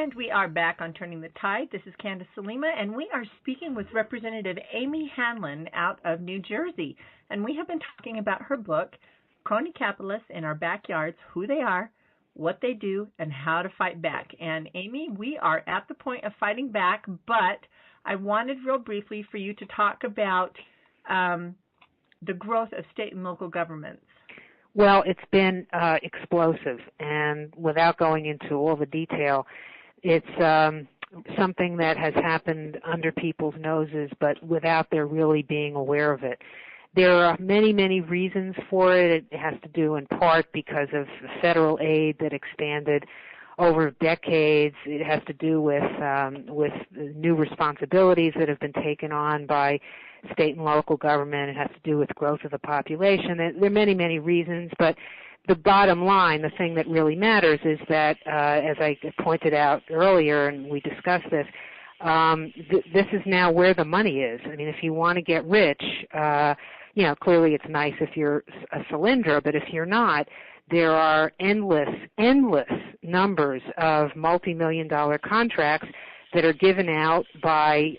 And we are back on Turning the Tide. This is Candace Salima, and we are speaking with Representative Amy Handlin out of New Jersey. And we have been talking about her book, Crony Capitalists in Our Backyards, Who They Are, What They Do, and How to Fight Back. And Amy, we are at the point of fighting back, but I wanted real briefly for you to talk about the growth of state and local governments. Well, it's been explosive, and without going into all the detail, it's something that has happened under people's noses, but without their really being aware of it. There are many, many reasons for it. It has to do in part because of federal aid that expanded over decades. It has to do with new responsibilities that have been taken on by state and local government. It has to do with growth of the population. There are many, many reasons, but the bottom line, the thing that really matters is that, as I pointed out earlier and we discussed this, this is now where the money is. I mean, if you want to get rich, clearly it's nice if you're a Solyndra, but if you're not, there are endless numbers of multi-million-dollar contracts that are given out by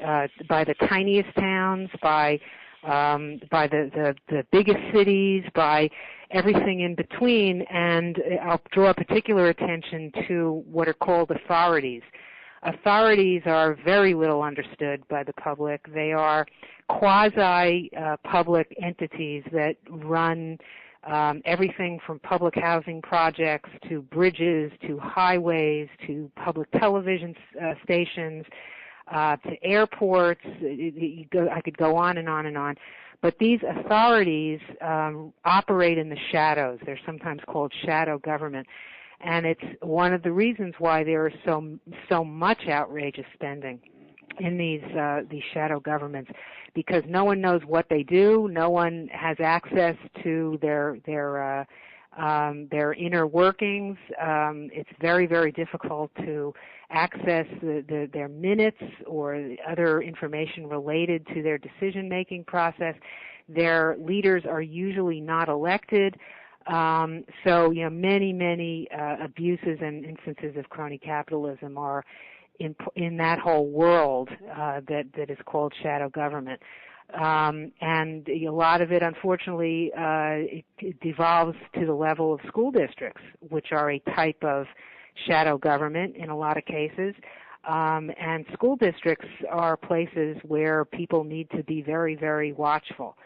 the tiniest towns, by the biggest cities, by everything in between, and I'll draw particular attention to what are called authorities. Authorities are very little understood by the public. They are quasi-public entities that run everything from public housing projects to bridges to highways to public television stations to airports. I could go on and on and on. But these authorities operate in the shadows. They're sometimes called shadow government. And it's one of the reasons why there is so much outrageous spending in these shadow governments, because no one knows what they do. No one has access to their inner workings. It's very, very difficult to access their minutes or other information related to their decision-making process. Their leaders are usually not elected. So, many abuses and instances of crony capitalism are in that whole world that is called shadow government. And a lot of it, unfortunately, it devolves to the level of school districts, which are a type of shadow government in a lot of cases. And school districts are places where people need to be very, very watchful.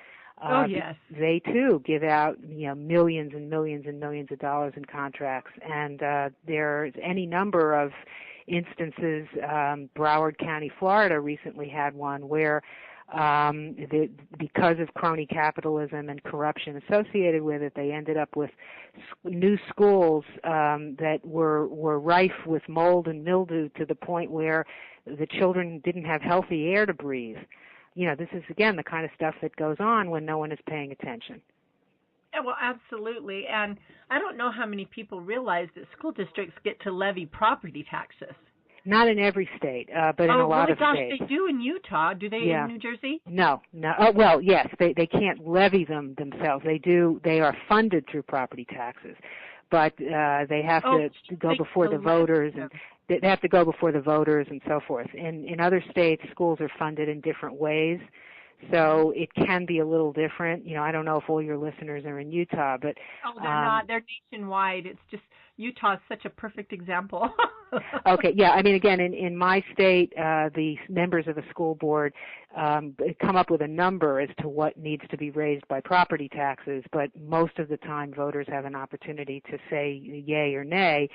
Yes. They too give out millions and millions and millions of dollars in contracts, and there's any number of instances. Broward County, Florida, recently had one where because of crony capitalism and corruption associated with it, they ended up with new schools that were rife with mold and mildew to the point where the children didn't have healthy air to breathe. This is, again, the kind of stuff that goes on when no one is paying attention. Yeah, well, absolutely. And I don't know how many people realize that school districts get to levy property taxes. Not in every state, but in a lot of states. They do in Utah. Do they in New Jersey? No. Oh, well, yes, they can't levy them themselves. They do. They are funded through property taxes, but they have to go before the voters and. They have to go before the voters and so forth. In other states, schools are funded in different ways, so it can be a little different. I don't know if all your listeners are in Utah, but they're not. They're nationwide. It's just Utah is such a perfect example. Okay, yeah. I mean, again, in my state, the members of the school board come up with a number as to what needs to be raised by property taxes, but most of the time, voters have an opportunity to say yay or nay.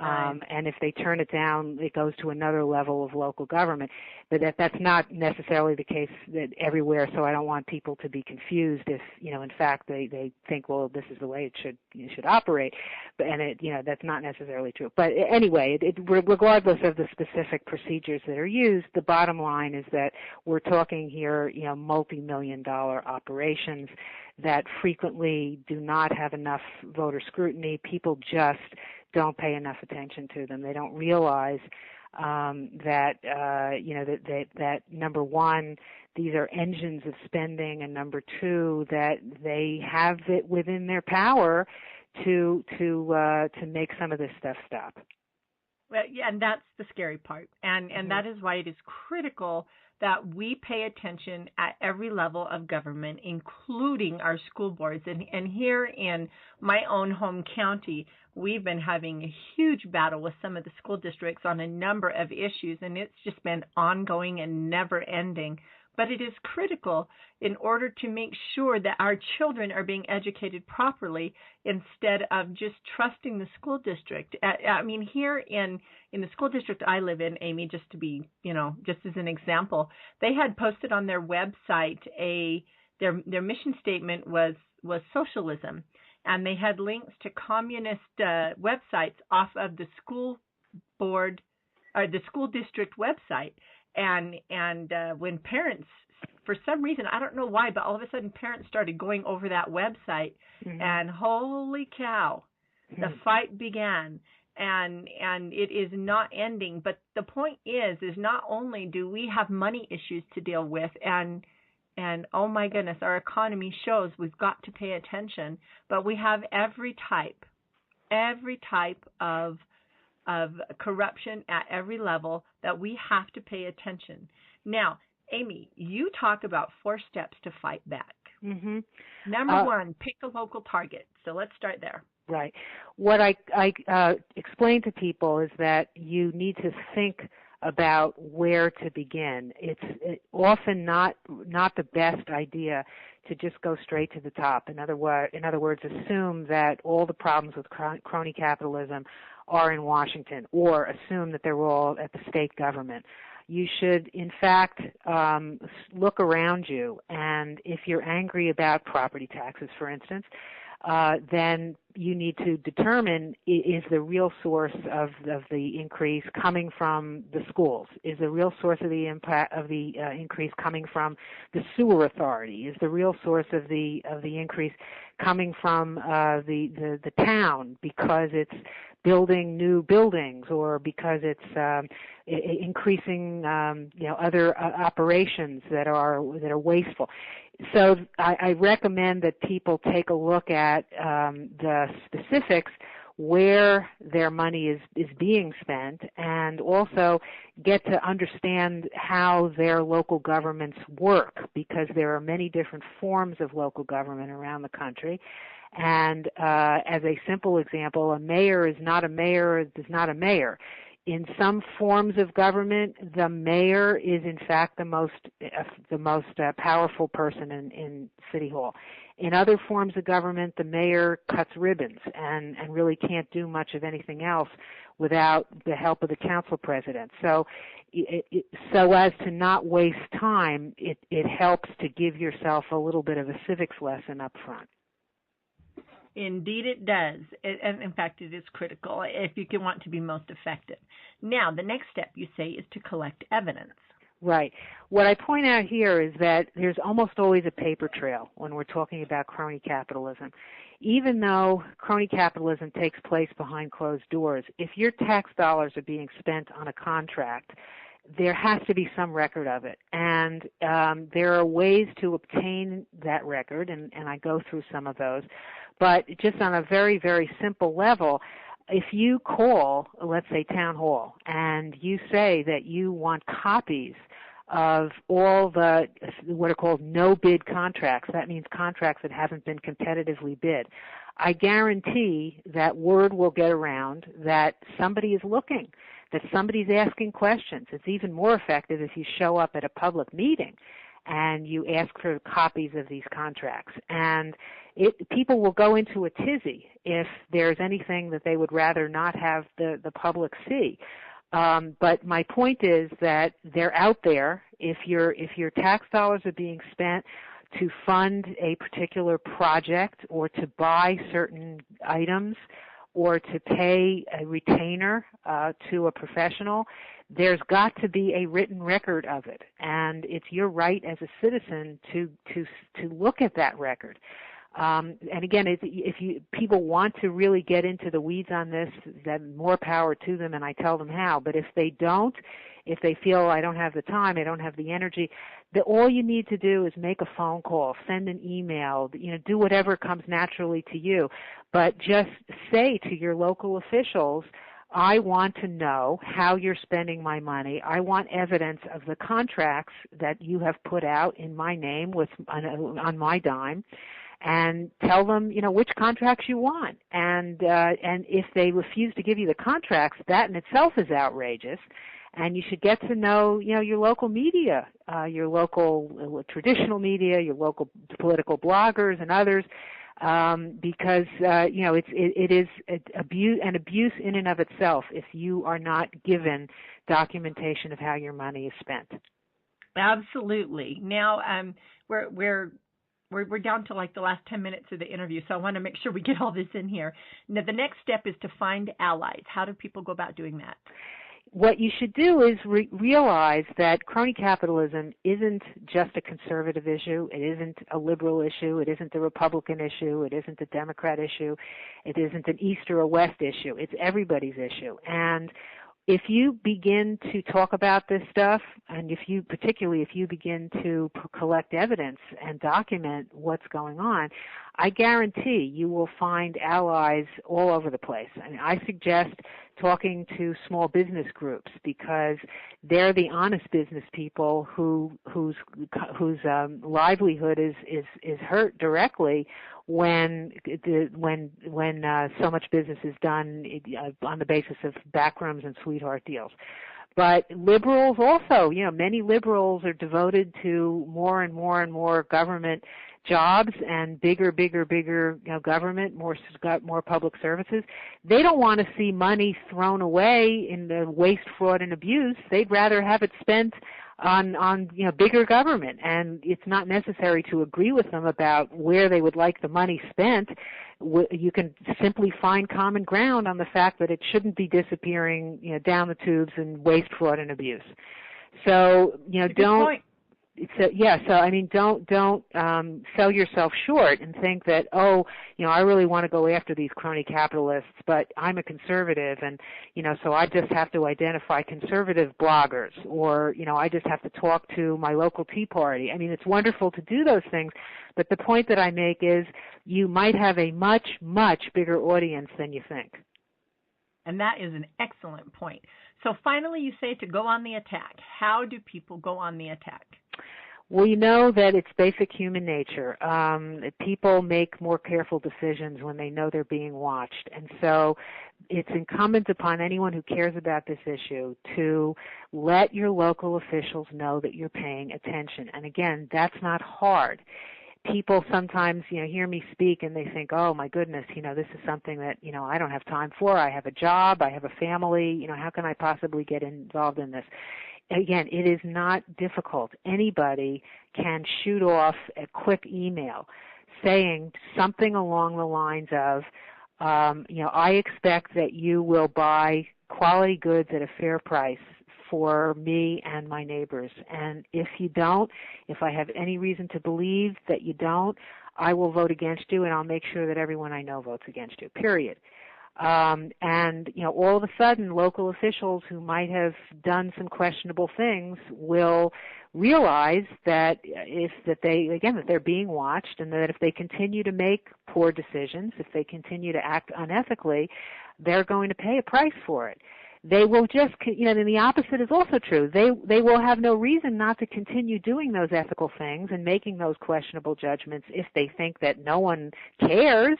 And if they turn it down, it goes to another level of local government. But that's not necessarily the case that everywhere, so I don't want people to be confused if, in fact, they think, well, this is the way it should operate. And that's not necessarily true. But anyway, regardless of the specific procedures that are used, the bottom line is that we're talking here, multi-million-dollar operations that frequently do not have enough voter scrutiny. People just don't pay enough attention to them. They don't realize that number one, these are engines of spending, and number two, that they have it within their power to make some of this stuff stop. Well, yeah, and that's the scary part. And that is why it is critical that we pay attention at every level of government, including our school boards. And here in my own home county, we've been having a huge battle with some of the school districts on a number of issues, and it's just been ongoing and never ending. But it is critical in order to make sure that our children are being educated properly instead of just trusting the school district. I mean, here in the school district I live in, Amy, just to be, just as an example, they had posted on their website their mission statement was socialism, and they had links to communist websites off of the school board or the school district website. And when parents, for some reason, I don't know why, but all of a sudden parents started going over that website, and holy cow, the fight began, and it is not ending. But the point is not only do we have money issues to deal with, and oh my goodness, our economy shows we've got to pay attention, but we have every type of corruption at every level that we have to pay attention. Now, Amy, you talk about 4 steps to fight back. Number 1, pick a local target. So let's start there. Right. What I explain to people is that you need to think about where to begin. It's often not the best idea to just go straight to the top. In other words, assume that all the problems with crony capitalism are in Washington, or assume that they're all at the state government. You should, in fact, look around you, and if you're angry about property taxes, for instance, then you need to determine, is the real source of the increase coming from the schools? Is the real source of the impact of the increase coming from the sewer authority? Is the real source of the increase coming from the town because it's building new buildings, or because it's increasing other operations that are wasteful? So I recommend that people take a look at the specifics where their money is being spent, and also get to understand how their local governments work, because there are many different forms of local government around the country. And as a simple example, a mayor is not a mayor is not a mayor. In some forms of government, the mayor is in fact the most powerful person in City Hall. In other forms of government, the mayor cuts ribbons and really can't do much of anything else without the help of the council president. So, so as to not waste time, it helps to give yourself a little bit of a civics lesson up front. Indeed it does. And in fact, it is critical if you can want to be most effective. Now, the next step, you say, is to collect evidence. Right. What I point out here is that there's almost always a paper trail when we're talking about crony capitalism. Even though crony capitalism takes place behind closed doors, if your tax dollars are being spent on a contract, there has to be some record of it. And there are ways to obtain that record, and I go through some of those. But just on a very, very simple level, if you call, let's say, Town Hall, and you say that you want copies of all the what are called no-bid contracts, that means contracts that haven't been competitively bid, I guarantee that word will get around that somebody is looking, that somebody's asking questions. It's even more effective if you show up at a public meeting and you ask for copies of these contracts. And people will go into a tizzy if there's anything that they would rather not have the public see. But my point is that they're out there. If your tax dollars are being spent to fund a particular project, or to buy certain items, or to pay a retainer to a professional, there's got to be a written record of it, and it's your right as a citizen to look at that record. And again, if people want to really get into the weeds on this, then more power to them, and I tell them how. But if they don't, if they feel I don't have the time, I don't have the energy, all you need to do is make a phone call, send an email, do whatever comes naturally to you. But just say to your local officials, I want to know how you're spending my money. I want evidence of the contracts that you have put out in my name on my dime, and tell them, which contracts you want. And if they refuse to give you the contracts, that in itself is outrageous. And you should get to know, your local media, your local traditional media, your local political bloggers and others, because it is an abuse in and of itself if you are not given documentation of how your money is spent. Absolutely. Now we're down to like the last 10 minutes of the interview, so I want to make sure we get all this in here. Now, the next step is to find allies. How do people go about doing that? What you should do is realize that crony capitalism isn't just a conservative issue. It isn't a liberal issue. It isn't a Republican issue. It isn't a Democrat issue. It isn't an East or a West issue. It's everybody's issue. And if you begin to talk about this stuff, and particularly if you begin to collect evidence and document what's going on, I guarantee you will find allies all over the place. I mean, I suggest talking to small business groups, because they're the honest business people whose livelihood is hurt directly when so much business is done on the basis of backrooms and sweetheart deals. But liberals also, many liberals are devoted to more and more and more government jobs and bigger government, more public services. They don't want to see money thrown away in the waste, fraud, and abuse. They'd rather have it spent on bigger government. And it's not necessary to agree with them about where they would like the money spent. You can simply find common ground on the fact that it shouldn't be disappearing down the tubes in waste, fraud, and abuse. So don't. Don't sell yourself short and think that, I really want to go after these crony capitalists, but I'm a conservative, and so I just have to identify conservative bloggers, or I just have to talk to my local Tea Party. I mean, it's wonderful to do those things, but the point that I make is you might have a much, much bigger audience than you think. And that is an excellent point. So finally, you say to go on the attack. How do people go on the attack? Well, you know that it's basic human nature. People make more careful decisions when they know they're being watched. And so it's incumbent upon anyone who cares about this issue to let your local officials know that you're paying attention. And again, that's not hard. People sometimes, hear me speak and they think, oh my goodness, this is something that, I don't have time for. I have a job, I have a family, how can I possibly get involved in this? Again, it is not difficult. Anybody can shoot off a quick email saying something along the lines of, I expect that you will buy quality goods at a fair price for me and my neighbors. And if you don't, if I have any reason to believe that you don't, I will vote against you, and I'll make sure that everyone I know votes against you, period. All of a sudden, local officials who might have done some questionable things will realize that that they're being watched, and that if they continue to make poor decisions, if they continue to act unethically, they're going to pay a price for it. They will just, and the opposite is also true. They will have no reason not to continue doing those ethical things and making those questionable judgments if they think that no one cares.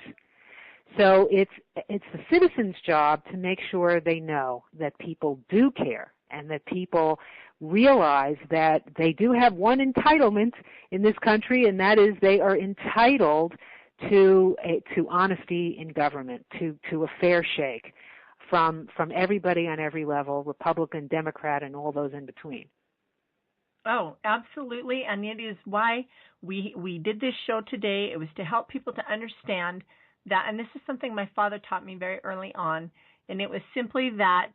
So it's the citizens' job to make sure they know that people do care, and that people realize that they do have one entitlement in this country, and that is they are entitled to honesty in government, to a fair shake from everybody on every level, Republican, Democrat, and all those in between. Oh, absolutely, and it is why we did this show today. It was to help people to understand that, and this is something my father taught me very early on, and it was simply that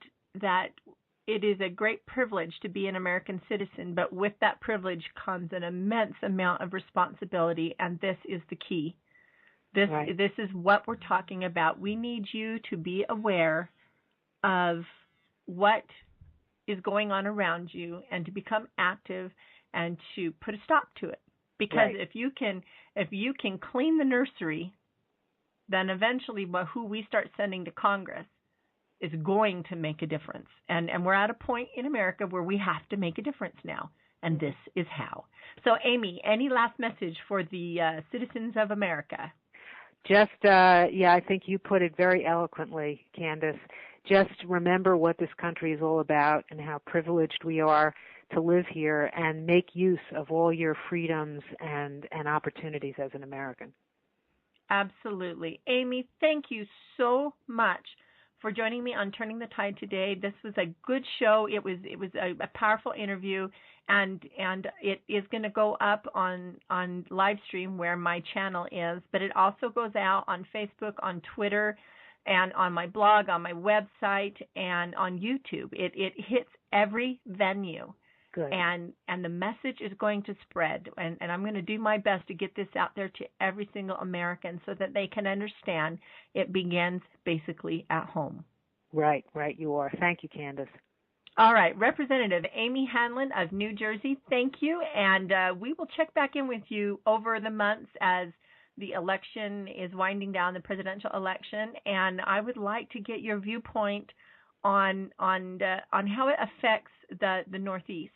it is a great privilege to be an American citizen, but with that privilege comes an immense amount of responsibility, and this is the key. This is what we're talking about. We need you to be aware of what is going on around you and to become active and to put a stop to it. Because if you can clean the nursery, then eventually who we start sending to Congress is going to make a difference. And we're at a point in America where we have to make a difference now, and this is how. So, Amy, any last message for the citizens of America? Just, I think you put it very eloquently, Candace. Just remember what this country is all about and how privileged we are to live here, and make use of all your freedoms and opportunities as an American. Absolutely. Amy, thank you so much for joining me on Turning the Tide today. This was a good show. It was a powerful interview, and it is going to go up on live stream where my channel is, but it also goes out on Facebook, on Twitter, and on my blog, on my website, and on YouTube. It hits every venue. Good. And the message is going to spread, and I'm going to do my best to get this out there to every single American so that they can understand it begins basically at home. Right, you are. Thank you, Candace. All right, Representative Amy Handlin of New Jersey, thank you, and we will check back in with you over the months as the election is winding down, the presidential election, and I would like to get your viewpoint on how it affects the Northeast.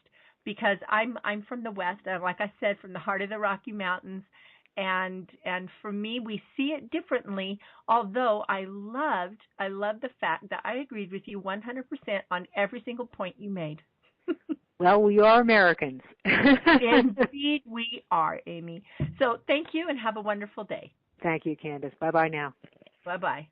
Because I'm from the West, like I said, from the heart of the Rocky Mountains, and for me, we see it differently. Although I loved the fact that I agreed with you 100% on every single point you made. Well, we are Americans. Indeed, we are, Amy. So thank you, and have a wonderful day. Thank you, Candace. Bye-bye now. Bye-bye.